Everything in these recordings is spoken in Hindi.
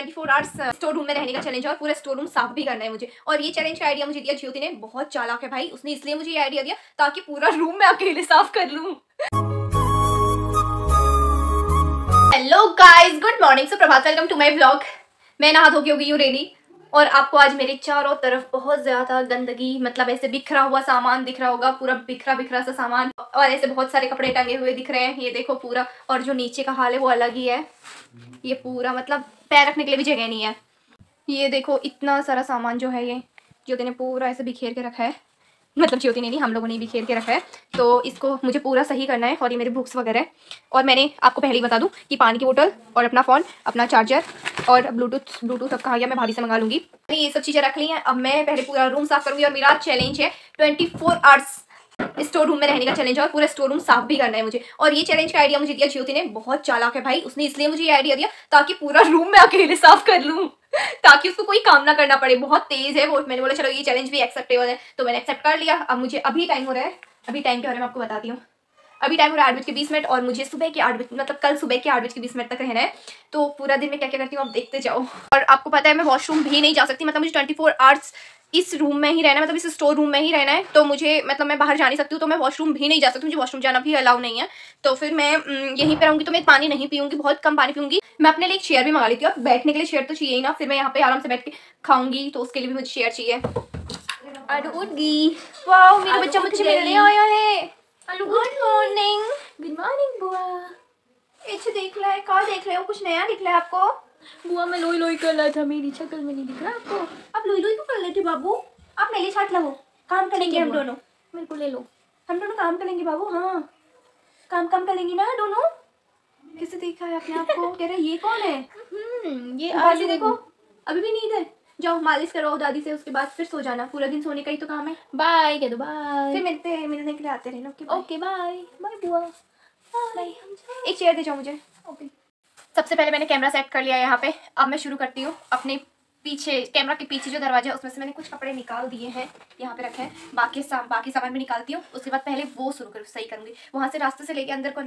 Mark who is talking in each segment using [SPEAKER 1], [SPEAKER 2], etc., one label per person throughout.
[SPEAKER 1] 24 आवर्स स्टोर रूम में रहने का चैलेंज है और पूरा स्टोर रूम साफ भी करना है मुझे। और ये चैलेंज का आइडिया मुझे दिया ज्योति ने, बहुत चालाक है भाई, उसने इसलिए मुझे ये आइडिया दिया ताकि पूरा रूम मैं अकेले साफ कर लूं। हेलो गाइस, गुड मॉर्निंग, सो प्रभात, वेलकम टू माय व्लॉग। मैं नहा धो के हो गई हूँ रेडी और आपको आज मेरे चारों तरफ बहुत ज्यादा गंदगी, मतलब ऐसे बिखरा हुआ सामान दिख रहा होगा, पूरा बिखरा बिखरा सा सामान, और ऐसे बहुत सारे कपड़े टंगे हुए दिख रहे हैं, ये देखो पूरा। और जो नीचे का हाल है वो अलग ही है, ये पूरा मतलब पैर रखने के लिए भी जगह नहीं है। ये देखो इतना सारा सामान जो है ये ज्योति ने पूरा ऐसे बिखेर के रखा है, मतलब ज्योति ने नहीं, हम लोगों ने बिखेर के रखा है। तो इसको मुझे पूरा सही करना है। और ये मेरी बुक्स वगैरह है। और मैंने आपको पहले ही बता दूं कि पानी की बोतल और अपना फ़ोन, अपना चार्जर और ब्लूटूथ अब कहा गया, मैं भाभी से मंगा लूँगी। ये सब चीज़ें रख ली हैं। अब मैं पहले पूरा रूम साफ़ करूँगी और मेरा चैलेंज है 24 आवर्स स्टोर रूम में रहने का चैलेंज है और पूरा स्टोर रूम साफ भी करना है मुझे। और ये चैलेंज का आइडिया मुझे दिया ज्योति ने, बहुत चालाक है भाई, उसने इसलिए मुझे ये आइडिया दिया ताकि पूरा रूम मैं अकेले साफ कर लूँ, ताकि उसको कोई काम ना करना पड़े। बहुत तेज है वो। मैंने बोला चलो ये चैलेंज भी एक्सेप्टेबल है, तो मैंने एक्सेप्ट कर लिया। अब मुझे अभी टाइम हो रहा है, अभी टाइम के बारे में आपको बताती हूँ। अभी टाइम हो रहा है 8:20 और मुझे सुबह के 8 बजे, मतलब कल सुबह के 8:20 तक रहना है। तो पूरा दिन में क्या क्या करती हूँ आप देखते जाओ। और आपको पता है मैं वॉशरूम भी नहीं जा सकती, मतलब मुझे 24 आवर्स इस रूम में ही रहना है, मतलब इस स्टोर रूम में ही रहना है। तो मुझे मतलब मैं बाहर जा नहीं सकती हूँ, तो मैं वॉशरूम भी नहीं जा सकती, मुझे वॉशरूम जाना भी अलाउ नहीं है। तो फिर मैं यहीं पर रहूँगी। तो मैं पानी नहीं पीऊँगी, बहुत कम पानी पीऊँगी। मैं अपने लिए एक चेयर भी मंगा लेती हूँ, बैठने के लिए चेयर तो चाहिए ही ना, फिर मैं यहाँ पे आराम से बैठ के खाऊंगी, तो उसके लिए भी मुझे चेयर चाहिए। वाओ, मेरा बच्चा मुझे मिलने आया है। Good morning. गुड मॉर्निंग बुआ। अच्छा देख रहा है, कहाँ देख रहे हो, कुछ नया दिख रहा है आपको?
[SPEAKER 2] बुआ मैं लोई लोई कर रहा था, मेरी शक्ल में नहीं दिख रहा आपको?
[SPEAKER 1] आप लोई लोई क्यों कर लेते बाबू? आप मेरे साथ लगो, काम करेंगे हम दोनों।
[SPEAKER 2] मेरे को ले लो,
[SPEAKER 1] हम दोनों काम करेंगे बाबू। हाँ काम करेंगे ना दोनों। किसे देखा है अपने आप को? कह रहे ये कौन है?
[SPEAKER 2] ये
[SPEAKER 1] आलू देखो, अभी भी नींद है। जाओ मालिश करो दादी से, उसके बाद फिर सो जाना। पूरा दिन सोने का ही तो काम है।
[SPEAKER 2] बाय कह दो, बाय।
[SPEAKER 1] फिर मिलने के लिए आते रहना।
[SPEAKER 2] ओके बाय बाय बुआ।
[SPEAKER 1] बाय। एक चेयर दे जाओ मुझे।
[SPEAKER 2] ओके।
[SPEAKER 1] सबसे पहले मैंने कैमरा सेट कर लिया है यहाँ पे। अब मैं शुरू करती हूँ। अपने पीछे, कैमरा के पीछे जो दरवाजा है उसमें से मैंने कुछ कपड़े निकाल दिए हैं, यहाँ पे रखे हैं। बाकी सामान भी निकालती हूँ। उसके बाद पहले वो सही करूँगी। वहाँ से रास्ते से लेके अंदर को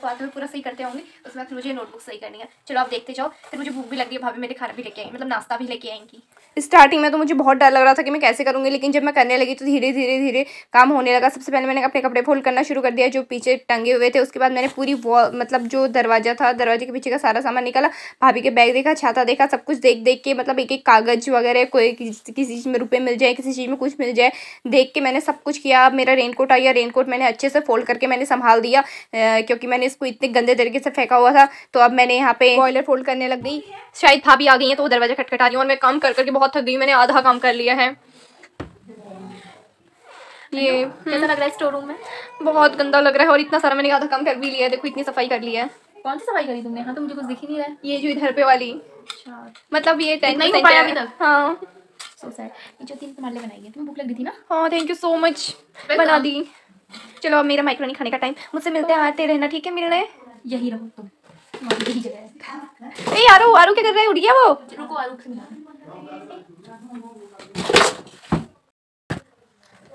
[SPEAKER 1] आते हुए पूरा सही करते होंगे। उसके बाद मुझे नोटबुक सही करनी है। चलो आप देखते जाओ। फिर मुझे भूख भी लग रही है, भाभी मेरे खाना भी लेके आएंगी, मतलब नाश्ता भी लेके आएंगी। स्टार्टिंग में तो मुझे बहुत डर लग रहा था कि मैं कैसे करूँगी, लेकिन जब मैं करने लगी तो धीरे धीरे काम होने लगा। सबसे पहले मैंने अपने कपड़े फोल्ड करना शुरू कर दिया जो पीछे टंगे हुए थे। उसके बाद मैंने पूरी मतलब जो दरवाजा था, दरवाजे के पीछे का सारा सामान निकाला। भाभी के बैग देखा, छाता देखा, सब कुछ देख के, मतलब एक एक कागज वगैरह, कोई किसी चीज़ में रुपए मिल जाए, किसी चीज़ में कुछ मिल जाए, देख के मैंने सब कुछ किया। अब मेरा रेनकोट आया, रेनकोट मैंने अच्छे से फोल्ड करके मैंने संभाल दिया, क्योंकि मैंने इसको इतने गंदे तरीके से फेंका हुआ था। तो अब मैंने यहाँ पे बॉयलर फोल्ड करने लग गई। शायद भाभी आ गई है तो वो दरवाजा खटखटा रही हूँ, और मैं काम कर करके बहुत थक गई। मैंने आधा काम कर लिया है। ये
[SPEAKER 2] कैसा लग रहा है स्टोर रूम में?
[SPEAKER 1] बहुत गंदा लग रहा है, और इतना सारा मैंने आधा काम कर भी लिया है। देखो इतनी सफाई कर लिया है।
[SPEAKER 2] कौन सी सफाई करी तुमने? हाँ तो मुझे कुछ दिख ही नहीं रहा है।
[SPEAKER 1] ये जो इधर पे वाली,
[SPEAKER 2] अच्छा,
[SPEAKER 1] मतलब ये 10%
[SPEAKER 2] नहीं हो पाया अभी तक।
[SPEAKER 1] हाँ
[SPEAKER 2] सो सैड। ये जो 3 तुम्हारे लिए बनाई है, तुम्हें भूख लग रही थी ना?
[SPEAKER 1] हाँ थैंक यू सो मच, बना दी। चलो अब मेरा माइक्रोनी खाने का टाइम। मुझसे मिलते आते रहना, ठीक है? मिलने
[SPEAKER 2] यही रहो तुम, तुम्हारी यही जगह है।
[SPEAKER 1] ए आरू क्या कर रहा है? उठ गया वो?
[SPEAKER 2] रुको, आरू से मिला।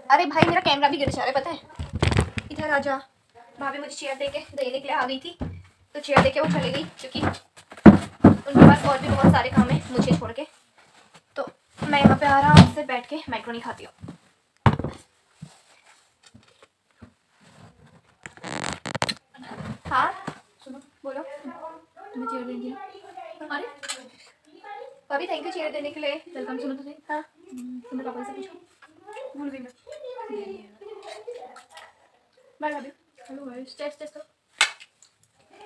[SPEAKER 1] अरे भाई मेरा कैमरा भी गिर जा रहा है, पता है। इधर आ जा। भाभी मुझे चेयर देने के लिए आ गई थी, तो चेयर देके वो चली गई, क्योंकि उनके पास और भी बहुत सारे काम है मुझे छोड़ के। तो मैं यहाँ पे आराम से बैठ के मैक्रोनी खाती हूँ। हाँ
[SPEAKER 2] सुनो,
[SPEAKER 1] बोलो।
[SPEAKER 2] तुम्हें चेयर देंगे ना? अरे
[SPEAKER 1] भाभी थैंक यू चेयर देने के लिए।
[SPEAKER 2] वेलकम। सुनो तो सही।
[SPEAKER 1] हाँ
[SPEAKER 2] तुम्हें पापा से पूछो।
[SPEAKER 1] भूल गई मैं। बाय भाभी।
[SPEAKER 2] हेलो गाइस, टेस्ट करो।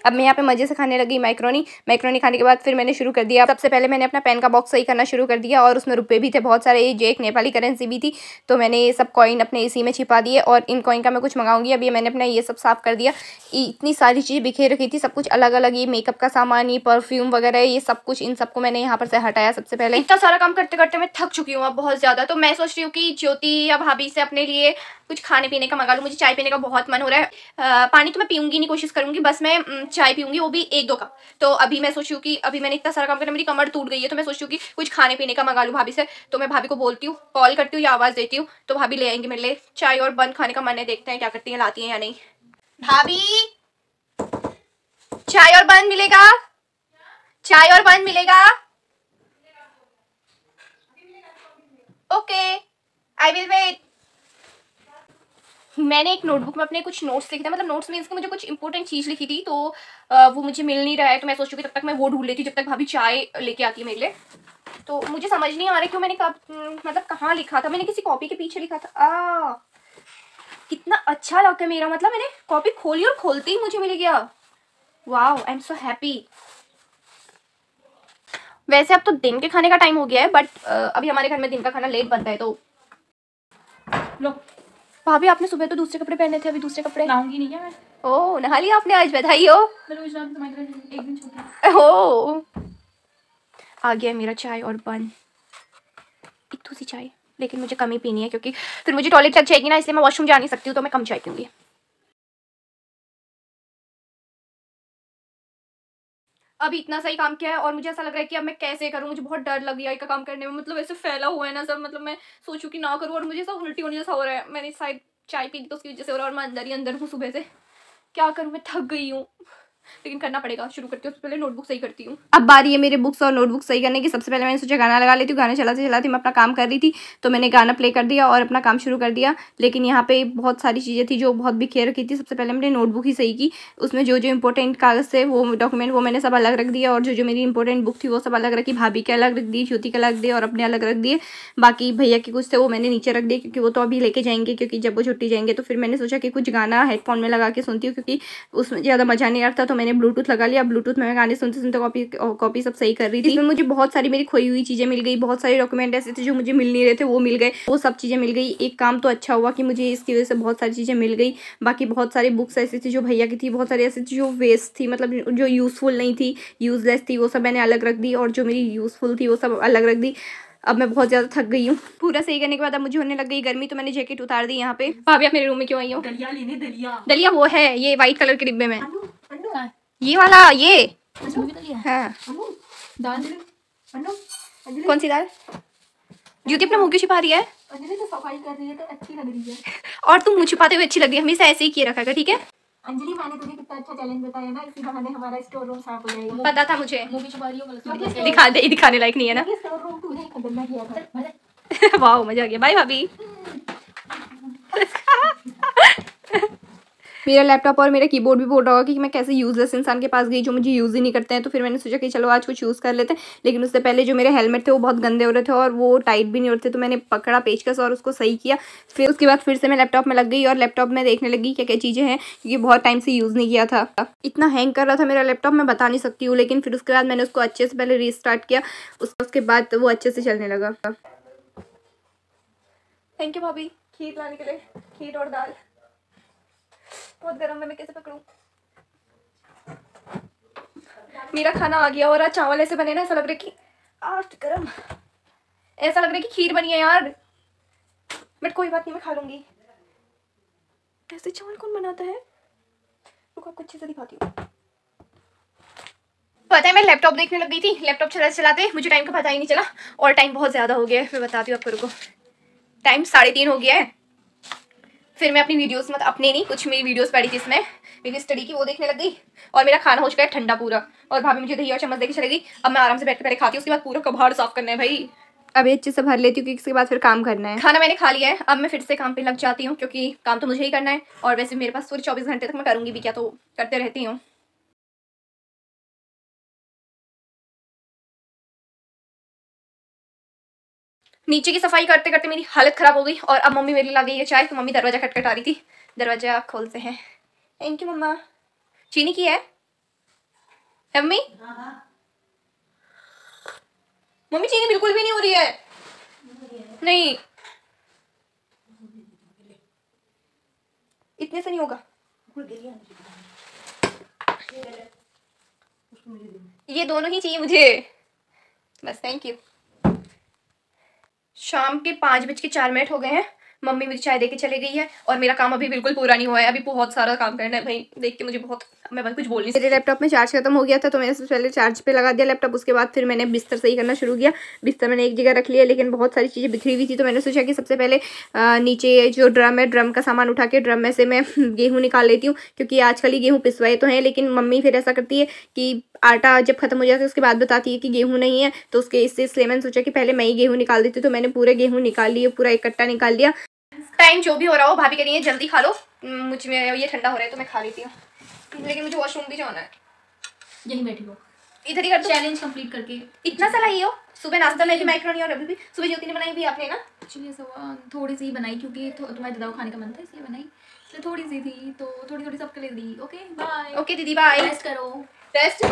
[SPEAKER 1] अब मैं यहाँ पे मज़े से खाने लगी मैक्रोनी खाने के बाद फिर मैंने शुरू कर दिया। सबसे पहले मैंने अपना पेन का बॉक्स सही करना शुरू कर दिया, और उसमें रुपए भी थे बहुत सारे, जो एक नेपाली करेंसी भी थी। तो मैंने ये सब कॉइन अपने इसी में छिपा दिए, और इन कॉइन का मैं कुछ मंगाऊंगी। अब ये मैंने अपना ये सब साफ़ कर दिया। इतनी सारी चीज़ें बिखेर रखी थी, सब कुछ अलग अलग, ये मेकअप का सामान, ये परफ्यूम वगैरह, ये सब कुछ, इन सबको मैंने यहाँ पर से हटाया। सबसे पहले इतना सारा काम करते करते मैं थक चुकी हूँ अब बहुत ज़्यादा। तो मैं सोच रही हूँ कि ज्योति या भाभी से अपने लिए कुछ खाने पीने का मंगा लूँ। मुझे चाय पीने का बहुत मन हो रहा है। पानी तो मैं पीऊँगी नहीं, कोशिश करूँगी, बस मैं चाय पीऊँगी, वो भी 1-2 कप। तो अभी मैं सोच रही हूँ कि अभी मैंने इतना सारा काम करना, मेरी कमर टूट गई है, तो मैं सोच रही हूँ कि कुछ खाने पीने का मंगा लूँ भाभी से। तो मैं भाभी को बोलती हूँ, कॉल करती हूँ या आवाज़ देती हूँ, तो भाभी ले आएंगे मेरे लिए चाय और बन खाने का मन है। देखते हैं क्या करती हैं, लाती हैं या नहीं। भाभी चाय और बन मिलेगा? चाय और बन मिलेगा? Okay, I will wait. मैंने एक नोटबुक में अपने कुछ नोट्स लिखे थे, मतलब नोट्स मीन्स कि मुझे कुछ इंपॉर्टेंट चीज़ लिखी थी, तो वो मुझे मिल नहीं रहा है, तो मैं सोच रही हूँ कि तब तक मैं वो ढूंढ लेती हूँ जब तक भाभी चाय लेके आती है मेरे लिए। तो मुझे समझ नहीं आ रहा क्यों मैंने मतलब कहाँ लिखा था, मैंने किसी कॉपी के पीछे लिखा था। कितना अच्छा लगता है मेरा, मतलब मैंने कॉपी खोली और खोलते ही मुझे मिल गया। Wow, I am so happy. वैसे अब तो दिन के खाने का टाइम हो गया है, बट अभी हमारे घर में दिन का खाना लेट बनता है। तो
[SPEAKER 2] लो
[SPEAKER 1] भाभी, आपने सुबह तो दूसरे कपड़े पहने थे, अभी दूसरे कपड़े
[SPEAKER 2] नहाऊंगी नहीं क्या मैं?
[SPEAKER 1] ओह, नहा लिया आपने आज, बधाई हो।
[SPEAKER 2] मैं रोज नहाती हूँ, तुम्हारे घर एक दिन छूट
[SPEAKER 1] ओह, आ गया मेरा चाय और बन। इतनी सी चाय, लेकिन मुझे कम ही पीनी है क्योंकि फिर मुझे टॉयलेट लग जाएगी ना, इसलिए मैं वॉशरूम जा नहीं सकती हूँ, तो मैं कम चाय पीऊंगी। अभी इतना सही काम किया है और मुझे ऐसा लग रहा है कि अब मैं कैसे करूँ, मुझे बहुत डर लग गया है काम करने में, मतलब ऐसे फैला हुआ है ना सब, मतलब मैं सोचूं कि ना करूँ और मुझे सब उल्टी होने जैसा हो रहा है। मैंने शायद चाय पी तो उसकी वजह से हो रहा है और मैं अंदर ही अंदर हूँ सुबह से। क्या करूँ, मैं थक गई हूँ, लेकिन करना पड़ेगा। शुरू करती हूँ, उससे पहले नोटबुक सही करती हूँ। अब बारी है मेरे बुक्स और नोटबुक सही करने की। सबसे पहले मैंने सोचा गाना लगा लेती हूँ, गाना चलाते चलाते मैं अपना काम कर रही थी, तो मैंने गाना प्ले कर दिया और अपना काम शुरू कर दिया। लेकिन यहाँ पे बहुत सारी चीज़ें थी जो बहुत बिखेर रखी थी। सबसे पहले मैंने नोटबुक ही सही की, उसमें जो जो इंपॉर्टेंट कागज़ थे, वो डॉक्यूमेंट, वो मैंने सब अलग रख दिया, और जो जो मेरी इंपॉर्टेंट बुक थी वो सब अलग रखी। भाभी के अलग रख दी, ज्योति के अलग दिए और अपने अलग रख दिए। बाकी भैया के कुछ थे वो मैंने नीचे रख दिए, क्योंकि वो तो अभी लेके जाएंगे, क्योंकि जब वो छुट्टी जाएंगे तो फिर मैंने सोचा कि कुछ गाना हेडफोन में लगा के सुनती हूँ, क्योंकि उसमें ज़्यादा मज़ा नहीं आता, तो मैंने ब्लूटूथ लगा लिया। ब्लूटूथ में मैं गाने सुनते सुनते कॉपी सब सही कर रही थी। इसमें मुझे बहुत सारी मेरी खोई हुई चीज़ें मिल गई, बहुत सारे डॉक्यूमेंट ऐसे थे जो मुझे मिल नहीं रहे थे, वो मिल गए, वो सब चीज़ें मिल गई। एक काम तो अच्छा हुआ कि मुझे इसकी वजह से बहुत सारी चीज़ें मिल गई। बाकी बहुत सारी बुक्स ऐसी थी जो भैया की थी, बहुत सारी ऐसी थी जो वेस्ट थी, मतलब जो यूज़फुल नहीं थी, यूज़लेस थी, वो सब मैंने अलग रख दी, और जो मेरी यूज़फुल थी वो सब अलग रख दी। अब मैं बहुत ज़्यादा थक गई हूँ। पूरा सही करने के बाद अब मुझे होने लग गई गर्मी, तो मैंने जैकेट उतार दी यहाँ पे। भाभी आप मेरे रूम में क्यों आई हो?
[SPEAKER 2] दलिया लेने, दलिया।
[SPEAKER 1] दलिया वो है ये वाइट कलर के डिब्बे में,
[SPEAKER 2] अन्नू
[SPEAKER 1] ये वाला, ये
[SPEAKER 2] दलिया।
[SPEAKER 1] हाँ।
[SPEAKER 2] दाल
[SPEAKER 1] कौन सी दाल? ज्योति अपना मुंह क्यों छिपा रही है?
[SPEAKER 2] अंजलि तो सफाई कर रही है तो अच्छी लग रही है।
[SPEAKER 1] और तुम मुंह छिपाते हुए अच्छी लग रही है, हमेशा ऐसे ही किए रखा कर, ठीक है?
[SPEAKER 2] अंजलि, मैंने तुझे कितना अच्छा चैलेंज बताया ना, इसी बहाने हमारा स्टोर रूम साफ हो जाएगा।
[SPEAKER 1] पता था मुझे।
[SPEAKER 2] मुंह भी छुपा रही हो,
[SPEAKER 1] दिखा दे, दिखाने लायक नहीं है ना।
[SPEAKER 2] स्टोर रूम तूने ही खरीदना किया था।
[SPEAKER 1] वाह, मजा आ गया। बाय भाभी। मेरा लैपटॉप और मेरा कीबोर्ड भी बोल रहा होगा कि मैं कैसे यूजलेस इंसान के पास गई जो मुझे यूज़ ही नहीं करते हैं। तो फिर मैंने सोचा कि चलो आज कुछ यूज़ कर लेते हैं। लेकिन उससे पहले जो मेरे हेलमेट थे वो बहुत गंदे हो रहे थे और वो टाइट भी नहीं होते, तो मैंने पकड़ा पेचकस और उसको सही किया। फिर उसके बाद फिर से मैं लैपटॉप में लग गई और लैपटॉप में देखने लगी क्या क्या चीज़ें हैं, क्योंकि बहुत टाइम से यूज़ नहीं किया था। इतना हैंग कर रहा था मेरा लैपटॉप, मैं बता नहीं सकती हूँ। लेकिन फिर उसके बाद मैंने उसको अच्छे से पहले रीस्टार्ट किया, उसके बाद वो अच्छे से चलने लगा। थैंक यू भाभी खीर लाने के लिए। खीर और दाल बहुत गर्म है, मैं कैसे पकड़ूं? मेरा खाना आ गया और आज चावल ऐसे बने ना, ऐसा लग रहा है कि आज गरम, ऐसा लग रहा है कि खीर बनी है यार, बट कोई बात नहीं, मैं खा लूंगी। ऐसे चावल कौन बनाता है? रुको आपको अच्छे से दिखाती हूँ। पता है मैं लैपटॉप देखने लग गई थी, लैपटॉप चलाते चलाते मुझे टाइम का पता ही नहीं चला, और टाइम बहुत ज़्यादा हो गया है। मैं बताती हूँ आपको, रुको। टाइम 3:30 हो गया है। फिर मैं अपनी वीडियोस, मतलब अपने नहीं, कुछ मेरी वीडियोस पड़ी थी इसमें मेरी स्टडी की, वो देखने लग गई। और मेरा खाना हो चुका है ठंडा पूरा, और भाभी मुझे दही और चम्मच देके चली गई। अब मैं आराम से बैठ के पहले खाती हूँ, उसके बाद पूरा कबाड़ साफ करना है भाई। अभी अच्छे से भर लेती हूँ क्योंकि इसके बाद फिर काम करना है। खाना मैंने खा लिया है, अब मैं फिर से काम पे लग जाती हूँ, क्योंकि काम तो मुझे ही करना है। और वैसे मेरे पास पूरे 24 घंटे तक मैं करूँगी भी क्या, तो करते रहती हूँ। नीचे की सफाई करते करते मेरी हालत खराब हो गई, और अब मम्मी मेरे लिए ला गई है चाय, तो मम्मी दरवाजा खटखटा रही थी। दरवाजा खोलते हैं। थैंक यू मम्मा। चीनी की है मम्मी? मम्मी चीनी बिल्कुल भी नहीं हो रही है। नहीं, इतने से नहीं होगा। ये दोनों ही चाहिए मुझे बस, थैंक यू। शाम के 5:04 हो गए हैं। मम्मी मुझे चाय देके चले गई है और मेरा काम अभी बिल्कुल पूरा नहीं हुआ है, अभी बहुत सारा काम करना है भाई। देख के मुझे बहुत, मैं बस कुछ बोल नहीं। मेरे लैपटॉप में चार्ज खत्म हो गया था तो मैंने सबसे पहले चार्ज पे लगा दिया लैपटॉप। उसके बाद फिर मैंने बिस्तर सही करना शुरू किया। बिस्तर मैंने एक जगह रख लिया, लेकिन बहुत सारी चीज़ें बिखरी हुई थी तो मैंने सोचा कि सबसे पहले नीचे जो ड्रम है, ड्रम का सामान उठा के ड्रम में से मैं गेहूँ निकाल लेती हूँ, क्योंकि आजकल ही गेहूँ पिसवाए तो हैं, लेकिन मम्मी फिर ऐसा करती है कि आटा जब खत्म हो जाता है उसके बाद बताती है कि गेहूँ नहीं है, तो उसके इसलिए मैंने सोचा कि पहले मैं ही गेहूँ निकाल देती हूँ। तो मैंने पूरे गेहूँ निकाल लिए, पूरा इकट्ठा निकाल लिया। टाइम जो भी हो रहा हो, भाभी कह रही है जल्दी खा लो, मुझ में ये ठंडा हो रहा है तो मैं खा लेती हूँ, लेकिन मुझे वॉशरूम भी जाना है।
[SPEAKER 2] यही बैठी हो,
[SPEAKER 1] इधर ही कर दो
[SPEAKER 2] चैलेंज कंप्लीट करके।
[SPEAKER 1] इतना सा लाई हो। सुबह नाश्ता में भी मैक्रोनी और अभी भी सुबह ज्योति ने बनाई भी आपने ना।
[SPEAKER 2] एक्चुअली ऐसा हुआ, थोड़ी सी बनाई क्योंकि तुम्हारे दादा को खाने का मन था इसलिए बनाई, इसलिए थोड़ी सी थी तो थोड़ी थोड़ी सबके लिए दी। Okay bye.
[SPEAKER 1] ओके दीदी बाय,
[SPEAKER 2] रेस्ट करो।
[SPEAKER 1] रेस्ट।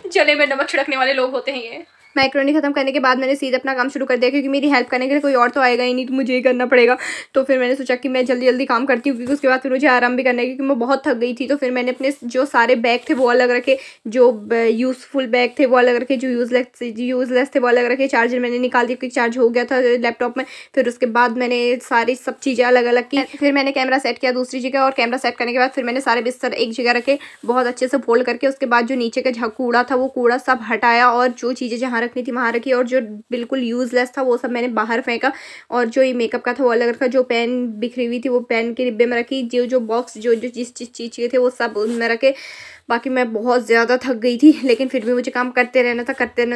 [SPEAKER 1] जले में नमक छिड़कने वाले लोग होते हैं ये। मैक्रोनी खत्म करने के बाद मैंने सीधे अपना काम शुरू कर दिया, क्योंकि मेरी हेल्प करने के लिए कोई और तो आएगा ही नहीं, तो मुझे ही करना पड़ेगा। तो फिर मैंने सोचा कि मैं जल्दी जल्दी काम करती हूँ, क्योंकि उसके बाद फिर मुझे आराम भी करना है, क्योंकि मैं बहुत थक गई थी। तो फिर मैंने अपने जो सारे बैग थे वो अलग रखे, जो यूज़फुल बैग थे वो अलग रखे, जो यूज़लेस थे वो अलग रखे। चार्जर मैंने निकाल दिया क्योंकि चार्ज हो गया था लैपटॉप में। फिर उसके बाद मैंने सारी सब चीज़ें अलग अलग की। फिर मैंने कैमरा सेट किया दूसरी जगह, और कैमरा सेट करने के बाद फिर मैंने सारे बिस्तर एक जगह रखे बहुत अच्छे से फोल्ड करके। उसके बाद जो नीचे का कूड़ा था वो कूड़ा सब हटाया, और जो चीज़ें जहाँ रखनी थी वहाँ रखी, और जो बिल्कुल यूज़लेस था वो सब मैंने बाहर फेंका। और जो ये मेकअप का था वो अलग रखा, जो पेन बिखरी हुई थी वो पेन के डिब्बे में रखी, जो बॉक्स जो जिस चीज़ के थे वो सब उनमें रखे। बाकी मैं बहुत ज़्यादा थक गई थी, लेकिन फिर भी मुझे काम करते रहना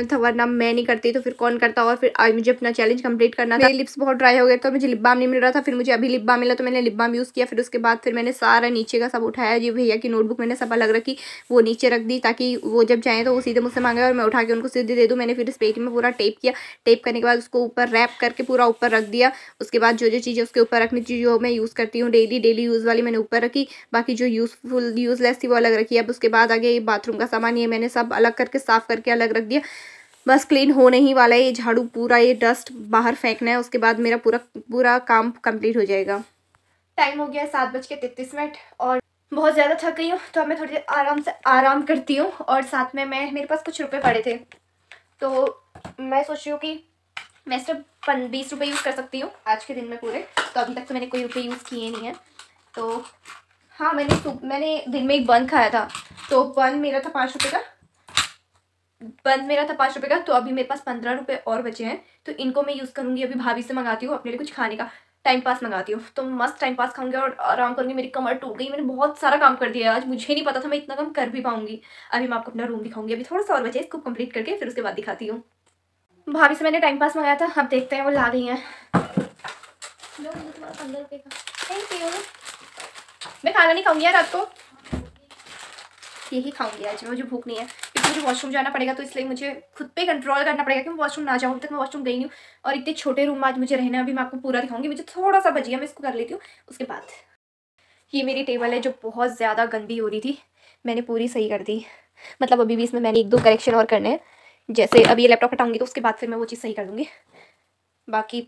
[SPEAKER 1] था, वरना मैं नहीं करती तो फिर कौन करता। और फिर आज मुझे अपना चैलेंज कंप्लीट करना था। मेरे लिप्स बहुत ड्राई हो गए तो मुझे लिप बाम नहीं मिल रहा था, फिर मुझे अभी लिप बाम मिला तो मैंने लिप बाम यूज़ किया। फिर उसके बाद फिर मैंने सारा नीचे का सब उठाया, जी भैया की नोटबुक मैंने सब अलग रखी, वो नीचे रख दी, ताकि वो जब जाएँ तो वो सीधे मुझसे मांगे और मैं उठा के उनको सीधे दे दूँ। मैंने फिर इस पेटी में पूरा टेप किया, टेप करने के बाद उसको ऊपर रैप करके पूरा ऊपर रख दिया। उसके बाद जो चीज़ें उसके ऊपर रखनी थी, जो मैं यूज़ करती हूँ डेली यूज़ वाली, मैंने ऊपर रखी। बाकी जो यूज़लेस थी वो अलग रखी। अब उसके बाद आगे बाथरूम का सामान ये मैंने सब अलग करके साफ करके अलग रख दिया। बस क्लीन होने ही वाला है ये झाड़ू, पूरा ये डस्ट बाहर फेंकना है, उसके बाद मेरा पूरा काम कंप्लीट हो जाएगा। टाइम हो गया 7:33 और बहुत ज़्यादा थक गई हूँ, तो अब मैं थोड़ी देर आराम करती हूँ। और साथ में मेरे पास कुछ रुपए पड़े थे, तो मैं सोच रही हूँ कि मैं सिर्फ 20 रुपये यूज़ कर सकती हूँ आज के दिन में पूरे। तो अभी तक तो मैंने कोई रुपये यूज़ किए नहीं है। तो हाँ, मैंने दिन में एक बन खाया था, तो बन मेरा था 5 रुपये का, तो अभी मेरे पास 15 रुपये और बचे हैं, तो इनको मैं यूज़ करूँगी। अभी भाभी से मंगाती हूँ अपने लिए कुछ खाने का, टाइम पास मंगाती हूँ, तो मस्त टाइम पास खाऊंगी और आराम करूँगी। मेरी कमर टूट गई, मैंने बहुत सारा काम कर दिया आज, मुझे नहीं पता था मैं इतना काम कर भी पाऊँगी। अभी मैं आपको अपना रूम दिखाऊंगी, अभी थोड़ा सा और बचे, इसको कंप्लीट करके फिर उसके बाद दिखाती हूँ। भाभी से मैंने टाइम पास मंगाया था, अब देखते हैं वो ला गई हैं। 15 रुपये का, थैंक यू। मैं खाना नहीं खाऊंगी यार रात को, यही खाऊंगी आज, मुझे भूख नहीं है, क्योंकि मुझे वॉशरूम जाना पड़ेगा, तो इसलिए मुझे खुद पे कंट्रोल करना पड़ेगा कि मैं वॉशरूम ना जाऊँ। अभी तक मैं वॉशरूम गई नहीं हूँ, और इतने छोटे रूम में आज मुझे रहना है। अभी मैं आपको पूरा दिखाऊंगी, मुझे थोड़ा सा बचिए, मैं इसको कर लेती हूँ। उसके बाद ये मेरी टेबल है जो बहुत ज़्यादा गंदी हो रही थी, मैंने पूरी सही कर दी। मतलब अभी भी इसमें मैंने 1-2 करेक्शन और करने हैं, जैसे अभी ये लैपटॉप हटाऊंगी तो उसके बाद फिर मैं वो चीज़ सही कर दूँगी। बाकी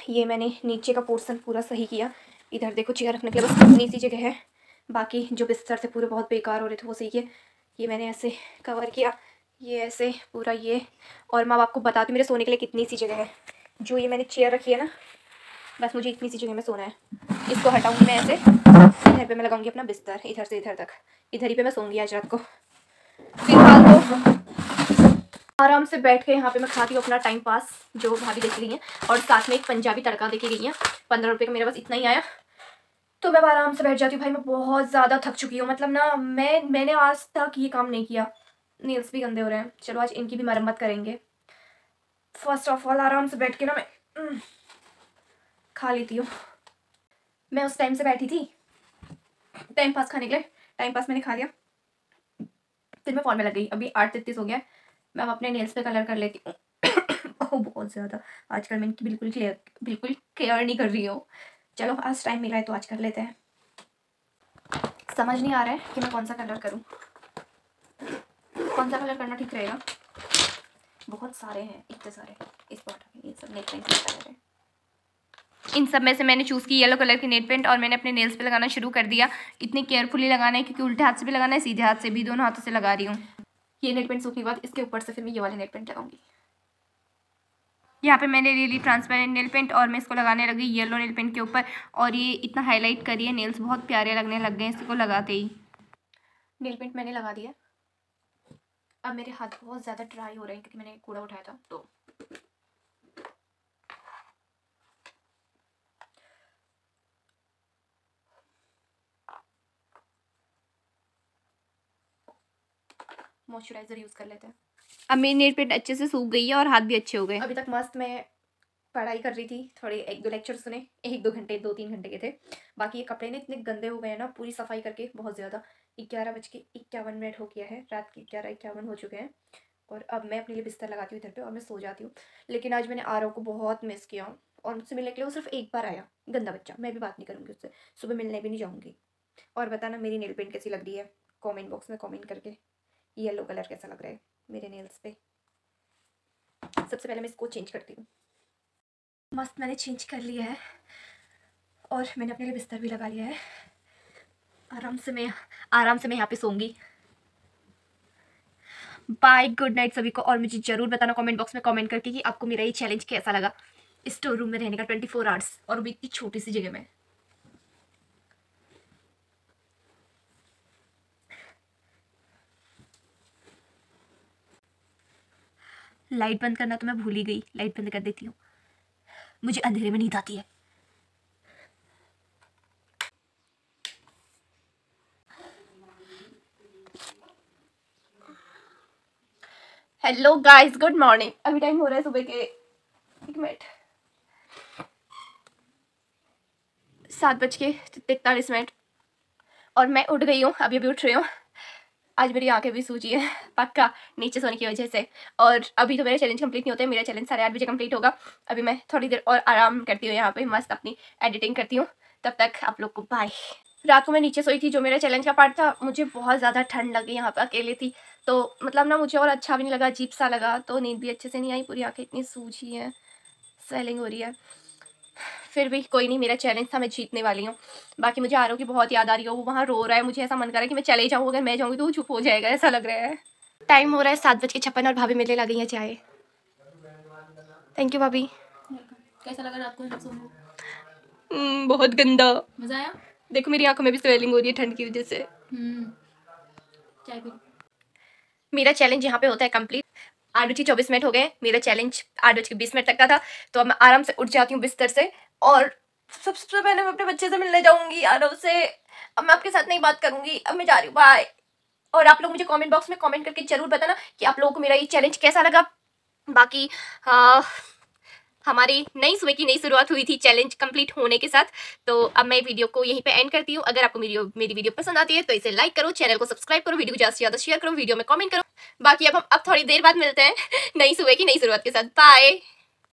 [SPEAKER 1] ये मैंने नीचे का पोर्सन पूरा सही किया। इधर देखो चेयर रखने के लिए बस इतनी सी जगह है, बाकी जो बिस्तर थे पूरे बहुत बेकार हो रहे थे वो सही किए। ये मैंने ऐसे कवर किया, ये ऐसे पूरा ये। और मैं आपको बताती हूँ मेरे सोने के लिए कितनी सी जगह है। जो ये मैंने चेयर रखी है ना, बस मुझे इतनी सी जगह में सोना है। इसको हटाऊँगी मैं ऐसे, इधर पे मैं लगाऊंगी अपना बिस्तर, इधर से इधर तक, इधर ही पे मैं सोऊंगी आज रात को। फिलहाल तो आराम से बैठ के यहाँ पे मैं खाती हूँ अपना टाइम पास, जो भाभी देख रही हैं, और साथ में एक पंजाबी तड़का देके गई हैं। 15 रुपये का मेरे पास इतना ही आया, तो मैं आराम से बैठ जाती हूँ। भाई मैं बहुत ज़्यादा थक चुकी हूँ, मतलब ना मैंने आज तक ये काम नहीं किया। नेल्स भी गंदे हो रहे हैं, चलो आज इनकी भी मरम्मत करेंगे। फर्स्ट ऑफ ऑल आराम से बैठ के ना मैं खा लेती हूँ। मैं उस टाइम से बैठी थी टाइम पास खाने के लिए, टाइम पास मैंने खा लिया, फिर मैं फ़ोन में लग गई। अभी 8:33 हो गया, मैं अब अपने नेल्स पे कलर कर लेती हूँ। बहुत ज़्यादा आजकल मैं इनकी बिल्कुल केयर नहीं कर रही हूँ। चलो आज टाइम मिला है तो आज कर लेते हैं। समझ नहीं आ रहा है कि मैं कौन सा कलर करूँ, कौन सा कलर करना ठीक रहेगा। बहुत सारे हैं, इतने सारे, इस पर ये सब नेट पेंट कलर है। इन सब में से मैंने चूज़ की येलो कलर की नेट पेंट, और मैंने अपने नेल्स पे लगाना शुरू कर दिया। इतनी केयरफुली लगाना है क्योंकि उल्टे हाथ से भी लगाना है, सीधे हाथ से भी, दोनों हाथों से लगा रही हूँ। ये नेट पेंट सूखने के बाद इसके ऊपर से फिर मैं ये वाली नेट पेंट लगाऊंगी। यहाँ पे मैंने ले ली ट्रांसपेरेंट नेल पेंट और मैं इसको लगाने लगी येलो नेल पेंट के ऊपर, और ये इतना हाईलाइट करिए, नेल्स बहुत प्यारे लगने लग गए इसको लगाते ही। नेल पेंट मैंने लगा दिया। अब मेरे हाथ बहुत ज़्यादा ड्राई हो रहे हैं क्योंकि मैंने कूड़ा उठाया था। तो मॉइस्चराइजर यूज़ कर लेते हैं। अब मेरी नेल पेंट अच्छे से सूख गई है और हाथ भी अच्छे हो गए। अभी तक मस्त मैं पढ़ाई कर रही थी, थोड़े 1-2 लेक्चर सुने, 1-2 घंटे 2-3 घंटे के थे। बाकी ये कपड़े ने इतने गंदे हो गए हैं ना, पूरी सफाई करके बहुत ज़्यादा। 11:51 हो गया है, रात के 11:51 हो चुके हैं। और अब मैं अपने लिए बिस्तर लगाती हूँ इधर पे और मैं सो जाती हूँ। लेकिन आज मैंने आरव को बहुत मिस किया और मुझसे मिलने के लिए वो सिर्फ एक बार आया, गंदा बच्चा। मैं भी बात नहीं करूँगी उससे, सुबह मिलने भी नहीं जाऊँगी। और बताना मेरी नेल पेंट कैसी लग रही है, कॉमेंट बॉक्स में कॉमेंट करके। येलो कलर कैसा लग रहा है मेरे नेल्स पे। सबसे पहले मैं इसको चेंज करती हूँ। मस्त मैंने चेंज कर लिया है और मैंने अपने लिए बिस्तर भी लगा लिया है। आराम से मैं यहाँ पे सोऊंगी। बाय, गुड नाइट सभी को। और मुझे ज़रूर बताना कमेंट बॉक्स में कमेंट करके कि आपको मेरा ये चैलेंज कैसा लगा, स्टोर रूम में रहने का 24 आवर्स, और भी इतनी छोटी सी जगह में। लाइट बंद करना तो मैं भूल ही गई, लाइट बंद कर देती हूँ, मुझे अंधेरे में नींद आती है। Hello guys, good morning. अभी टाइम हो रहा है सुबह के 7:43 और मैं उठ गई हूँ, अभी उठ रही हूँ। आज मेरी आंखें भी सूजी है पक्का, नीचे सोने की वजह से। और अभी तो मेरा चैलेंज कंप्लीट नहीं होता है, मेरा चैलेंज 8:30 बजे कंप्लीट होगा। अभी मैं थोड़ी देर और आराम करती हूँ, यहाँ पे मस्त अपनी एडिटिंग करती हूँ। तब तक आप लोग को बाय। रात को मैं नीचे सोई थी, जो मेरा चैलेंज का पार्ट था। मुझे बहुत ज़्यादा ठंड लगी, यहाँ पे अकेले थी तो मतलब ना मुझे और अच्छा भी नहीं लगा, अजीब सा लगा। तो नींद भी अच्छे से नहीं आई, पूरी आंखें इतनी सूजी है, स्वेलिंग हो रही है। फिर भी कोई नहीं, मेरा चैलेंज था, मैं जीतने वाली हूँ। बाकी मुझे आरव की बहुत याद आ रही है, वो वहाँ रो रहा है। मुझे ऐसा मन कर रहा है कि मैं चले जाऊँ, अगर मैं जाऊँगी तो वो चुप हो जाएगा, ऐसा लग रहा है। टाइम हो रहा है 7:56 और भाभी मेरे लिए ला गई है चाय। थैंक यू भाभी।
[SPEAKER 2] कैसा लगा रात को सोने?
[SPEAKER 1] बहुत गंदा।
[SPEAKER 2] मजा आया?
[SPEAKER 1] देखो मेरी आंखों में भी स्वेलिंग हो रही है ठंड की वजह से।
[SPEAKER 2] चाय पी। मेरा
[SPEAKER 1] चैलेंज यहाँ पे होता है कंप्लीट। 8:24 हो गए, मेरा चैलेंज 8:20 तक का था। तो अब मैं आराम से उठ जाती हूँ बिस्तर से और सबसे पहले मैं अपने बच्चे से मिलने जाऊंगी, आरव से। अब मैं आपके साथ नहीं बात करूंगी, अब मैं जा रही हूँ, बाय। और आप लोग मुझे कमेंट बॉक्स में कमेंट करके जरूर बताना कि आप लोगों को मेरा ये चैलेंज कैसा लगा। बाकी हमारी नई सुबह की नई शुरुआत हुई थी चैलेंज कंप्लीट होने के साथ। तो अब मैं वीडियो को यहीं पे एंड करती हूँ। अगर आपको मेरी वीडियो पसंद आती है तो इसे लाइक करो, चैनल को सब्सक्राइब करो, वीडियो को ज़्यादा से ज़्यादा शेयर करो, वीडियो में कमेंट करो। बाकी अब थोड़ी देर बाद मिलते हैं नई सुबह की नई शुरुआत के साथ। बाय।